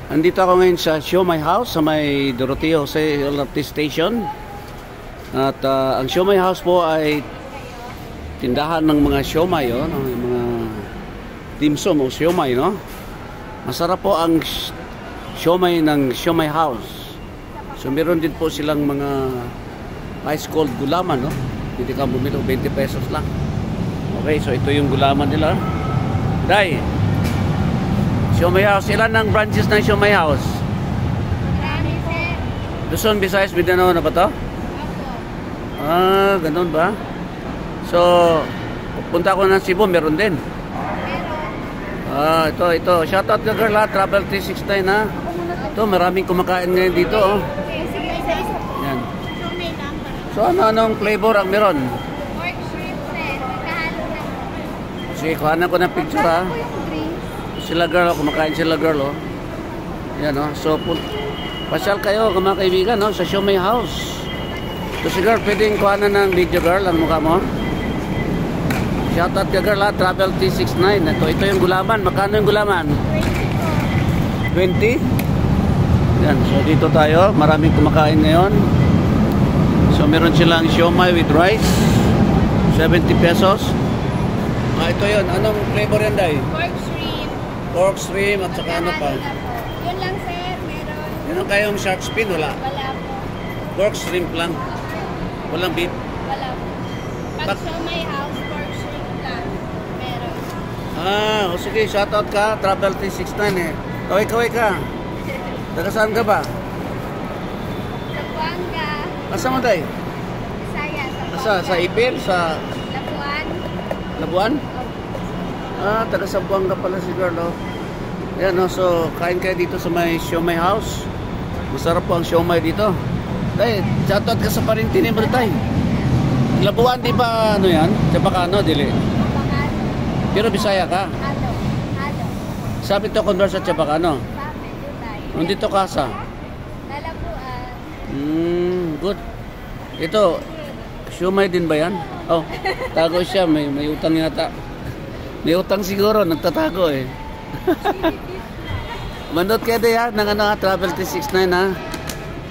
Andito ako ngayon sa Siomai House sa may Doroteo Jose LRT Station. At ang Siomai House po ay tindahan ng mga siomai, oh, no? Yung mga dimsum o siomai, no? Masarap po ang siomai ng Siomai House. So meron din po silang mga ice cold gulaman, no? Hindi ka bumili, 20 pesos lang. Okay, so ito yung gulaman nila. Day, Siomai House, ilan ang branches ng Siomai House? Marami, sir. Luzon, Visayas, Mindanao na ba to? Opo. Ah, ganun ba? So, punta ko ng Cebu, meron din. Meron. Ah, ito. Shoutout ka girl ha, Travel 369 ha. Ito, maraming kumakain ngayon dito, oh. Okay, sige, isa-isa po. Yan. So, may number. So, anong flavor ang meron? Pork shrimp, sir. Magkahalo na. Sige, kuhanan ko ng picture ha. Magkano po yung drinks? Sila girl, oh, kumakain sila girl, oh. Yan, oh. So, pasyal kayo, mga kaibigan, no? Sa Siomai House. So, si girl, pwedeng kuhanan ng video girl, ang mukha mo. Shoutout ka girl ha, Travel 369. Ito yung gulaman. Magkano yung gulaman? 20 po. 20? Yan, so dito tayo. Maraming kumakain ngayon. So meron silang siomai with rice. 70 pesos. Ah, ito yun. Anong flavor yan, Day? Pork shrimp. Pork shrimp at saka ano pa? Magkahalo na po. Yun lang, sir. Meron. Meron kayong shark fin? Wala. Wala po. Pork shrimp lang. Walang beef. Wala po. Pag Siomai House, pork shrimp lang. Meron. Ah, o sige. Shoutout ka. Travel 369 eh. Kaway-kaway ka. Taga saan ka ba? Labuanga. Asa mo, Day? Bisaya. Sa Ipil? Sa Labuan. Labuan? Ah, taga Sambuanga pala si girl, oh. Yan, oh. So, kain kayo dito sa may Siomai House. Masarap po ang siomai dito. Day, shoutout ka sa Parintini mo, Day. Labuan, di ba ano yan? Chabacano, dili. Labuan. Pero Bisaya ka. Halo. Halo. Sabi to convert sa Chabacano. Sabi, tutay. Nandito ka sa? Lalabuan. Good. Ito, siomai din ba yan? Oh, tago siya. May utang yata. May utang siguro. Nagtatago eh. Mandot kayo din ha. Ng Travel 369 ha.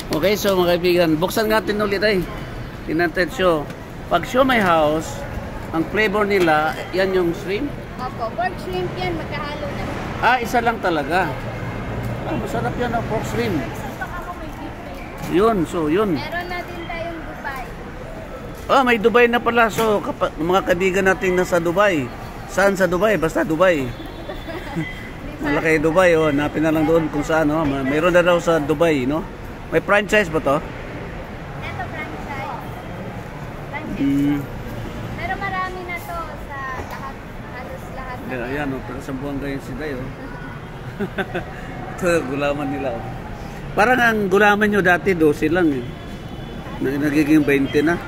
Okay, so mga kaibigan. Buksan natin ulit ay. Tinanted show. Pag Siomai House, ang flavor nila, yan yung shrimp. Opo, pork shrimp yan, magkahalo na. Ah, isa lang talaga. Ah, masarap yan ang pork shrimp. Yun, so yun. Meron na din tayong Dubai. Ah, may Dubai na pala. So, mga kaibigan natin nasa Dubai. Saan sa Dubai? Basta Dubai. Malaki Dubai, oh. Hanapin na lang doon kung saan, oh. Mayroon na daw sa Dubai, no? May franchise ba to? Ito franchise. Pero marami na to sa lahat, halos lahat. Ayan, oh. Taga Sambuanga yun si Day, oh. Ito, gulaman nila, oh. Parang ang gulaman nyo dati, 12 lang, eh. Nagiging 20 na.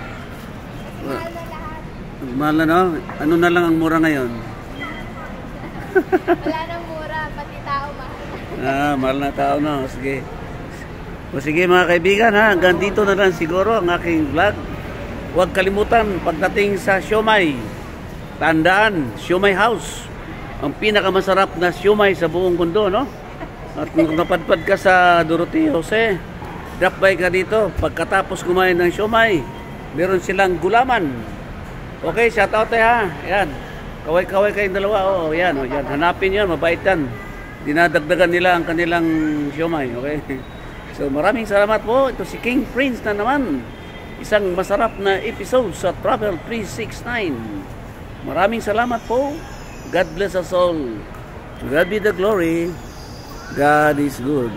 Mahal na lahat. Mahal na, no? Ano na lang ang mura ngayon? Wala nang mura, pati tao mahal. Ah, mahal na tao na. O, sige. O sige mga kaibigan ha, hanggang dito na lang siguro ang aking vlog. Huwag kalimutan pagdating sa siomai. Tandaan, Siomai House. Ang pinakamasarap na siomai sa buong mundo, no? At kung napadpad ka sa Doroteo Jose, drop by ka dito. Pagkatapos kumain ng siomai, meron silang gulaman. Okay, shout out ha. Ayan. Kaway-kaway kayong dalawa. Oh, yan, oh, yan. Hanapin yan, mabait yan. Dinadagdagan nila ang kanilang siomai, okay? So maraming salamat po. Ito si King Prince na naman. Isang masarap na episode sa Travel 369. Maraming salamat po. God bless us all. To God be the glory. God is good.